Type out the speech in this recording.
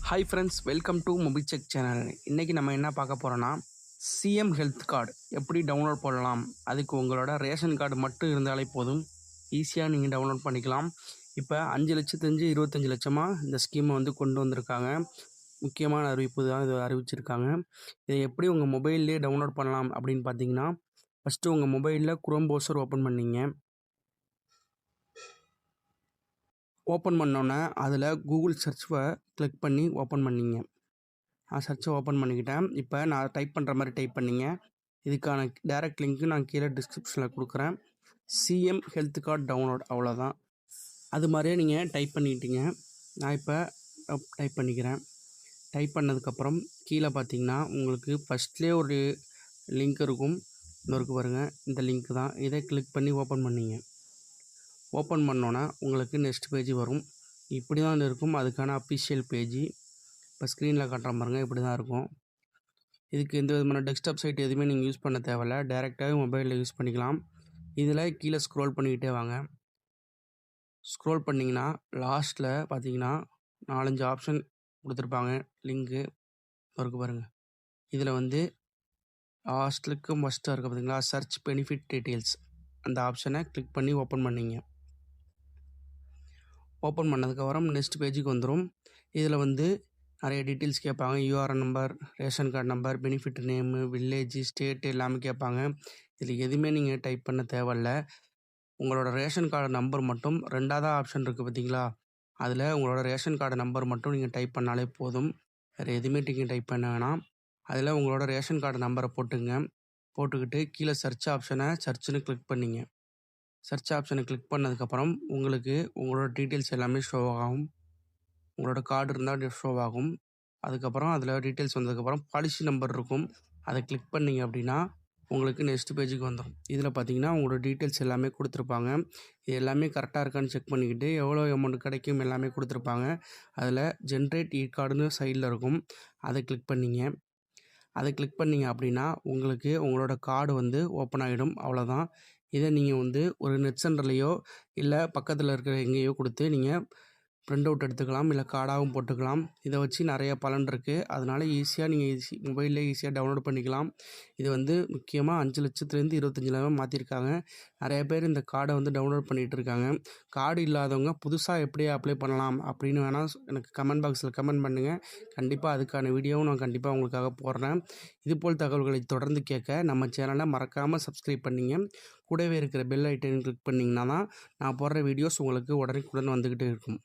Hi friends, welcome to Mobisec channel. இன்றைக்கி நம்ம என்ன பார்க்க போகிறோன்னா, சிஎம் ஹெல்த் கார்டு எப்படி டவுன்லோட் பண்ணலாம். அதுக்கு உங்களோட ரேஷன் கார்டு மட்டும் இருந்தாலே போதும், ஈஸியாக நீங்கள் டவுன்லோட் பண்ணிக்கலாம். இப்போ 5 லட்சத்துலேருந்து 25 லட்சமாக இந்த ஸ்கீமை வந்து கொண்டு வந்திருக்காங்க. முக்கியமான அறிவிப்பு தான் இது அறிவிச்சிருக்காங்க. இதை எப்படி உங்கள் மொபைல்லே டவுன்லோட் பண்ணலாம் அப்படின்னு பார்த்தீங்கன்னா, ஃபஸ்ட்டு உங்கள் மொபைலில் குரோம் ப்ரௌசர் ஓப்பன் பண்ணிங்க. ஓப்பன் பண்ணோன்னே அதில் கூகுள் சர்ச்சை கிளிக் பண்ணி ஓப்பன் பண்ணிங்க. நான் சர்ச்சை ஓப்பன் பண்ணிக்கிட்டேன். இப்போ நான் டைப் பண்ணுற மாதிரி டைப் பண்ணிங்க. இதுக்கான டைரக்ட் லிங்க்கு நான் கீழே டிஸ்கிரிப்ஷனில் கொடுக்குறேன். சிஎம் ஹெல்த் கார்டு டவுன்லோட், அவ்வளோதான். அது மாதிரியே நீங்கள் டைப் பண்ணிக்கிட்டீங்க. நான் இப்போ டைப் பண்ணிக்கிறேன். டைப் பண்ணதுக்கப்புறம் கீழே பார்த்தீங்கன்னா உங்களுக்கு ஃபஸ்ட்லேயே ஒரு லிங்க் இருக்கும். இன்னொருக்கு பாருங்கள், இந்த லிங்க் தான். இதை கிளிக் பண்ணி ஓப்பன் பண்ணிங்க. ஓப்பன் பண்ணோன்னா உங்களுக்கு நெக்ஸ்ட் பேஜ் வரும். இப்படி தான் இருக்கும் அதுக்கான அஃபிஷியல் பேஜ். இப்போ ஸ்க்ரீனில் காட்டுற பாருங்கள், இப்படி தான் இருக்கும். இதுக்கு எந்த விதமான டெஸ்க்டாப் சைட் எதுவுமே நீங்கள் யூஸ் பண்ண தேவையில்ல, டேரெக்டாகவே மொபைலில் யூஸ் பண்ணிக்கலாம். இதில் கீழே ஸ்க்ரோல் பண்ணிக்கிட்டே வாங்க. ஸ்க்ரோல் பண்ணிங்கன்னா லாஸ்ட்டில் பார்த்தீங்கன்னா 4-5 ஆப்ஷன் கொடுத்துருப்பாங்க. லிங்க்கு இருக்குது பாருங்கள். இதில் வந்து லாஸ்ட்டுக்கு மஸ்ட்டாக இருக்குது பார்த்தீங்களா, சர்ச் பெனிஃபிட் டீட்டெயில்ஸ், அந்த ஆப்ஷனை கிளிக் பண்ணி ஓப்பன் பண்ணிங்க. ஓப்பன் பண்ணதுக்கப்புறம் நெக்ஸ்ட் பேஜுக்கு வந்துடும். இதில் வந்து நிறைய டீட்டெயில்ஸ் கேட்பாங்க. URN number, ration card number, benefit name, village, state எல்லாமே கேட்பாங்க. இதில் எதுவுமே நீங்கள் டைப் பண்ண தேவையில்ல. உங்களோட ரேஷன் கார்டு நம்பர் மட்டும் 2வது ஆப்ஷன் இருக்குது பார்த்தீங்களா, அதில் உங்களோட ரேஷன் கார்டு நம்பர் மட்டும் நீங்கள் டைப் பண்ணாலே போதும். வேறு எதுவுமே நீங்கள் டைப் பண்ண வேணாம். அதில் உங்களோட ரேஷன் கார்டு நம்பரை போட்டுங்க. போட்டுக்கிட்டு கீழே சர்ச் ஆப்ஷனை சர்ச்சுன்னு கிளிக் பண்ணிங்க. சர்ச் ஆப்ஷனை கிளிக் பண்ணதுக்கப்புறம் உங்களுக்கு உங்களோட டீட்டெயில்ஸ் எல்லாமே ஷோ ஆகும். உங்களோட கார்டு இருந்தால் ஷோ ஆகும். அதுக்கப்புறம் அதில் டீட்டெயில்ஸ் வந்ததுக்கப்புறம் பாலிசி நம்பர் இருக்கும். அதை கிளிக் பண்ணிங்க அப்படின்னா உங்களுக்கு நெக்ஸ்ட் பேஜுக்கு வந்துடும். இதில் பார்த்தீங்கன்னா உங்களோட டீட்டெயில்ஸ் எல்லாமே கொடுத்துருப்பாங்க. இது எல்லாமே கரெக்டாக இருக்கான்னு செக் பண்ணிக்கிட்டு எவ்வளோ அமௌண்ட் கிடைக்கும் எல்லாமே கொடுத்துருப்பாங்க. அதில் ஜென்ரேட் இ கார்டுன்னு சைடில் இருக்கும். அதை கிளிக் பண்ணிங்க. அதை கிளிக் பண்ணிங்க அப்படின்னா உங்களுக்கு உங்களோட கார்டு வந்து ஓப்பன் ஆகிடும், அவ்வளோதான். இதை நீங்கள் வந்து ஒரு நெட் சென்டர்லேயோ இல்லை பக்கத்தில் இருக்கிற எங்கேயோ கொடுத்து நீங்கள் ப்ரிண்ட் அவுட் எடுத்துக்கலாம், இல்லை கார்டாகவும் போட்டுக்கலாம். இதை வச்சு நிறைய பலன் இருக்குது. அதனால் ஈஸியாக நீங்கள் மொபைல்லே ஈஸியாக டவுன்லோட் பண்ணிக்கலாம். இது வந்து முக்கியமாக 5 லட்சத்துலேருந்து 25 லட்சம் மாற்றிருக்காங்க. நிறைய பேர் இந்த கார்டை வந்து டவுன்லோட் பண்ணிகிட்டு இருக்காங்க. கார்டு இல்லாதவங்க புதுசாக எப்படி அப்ளை பண்ணலாம் அப்படின்னு வேணால் எனக்கு கமெண்ட் பாக்ஸில் கமெண்ட் பண்ணுங்கள். கண்டிப்பாக அதுக்கான வீடியோவும் நான் கண்டிப்பாக உங்களுக்காக போடுறேன். இதுபோல் தகவல்களை தொடர்ந்து கேட்க நம்ம சேனலை மறக்காமல் சப்ஸ்கிரைப் பண்ணிங்க. கூடவே இருக்கிற பெல் ஐட்டனை கிளிக் பண்ணிங்கன்னா தான் நான் போடுற வீடியோஸ் உங்களுக்கு உடனுக்குடன் வந்துக்கிட்டே இருக்கும்.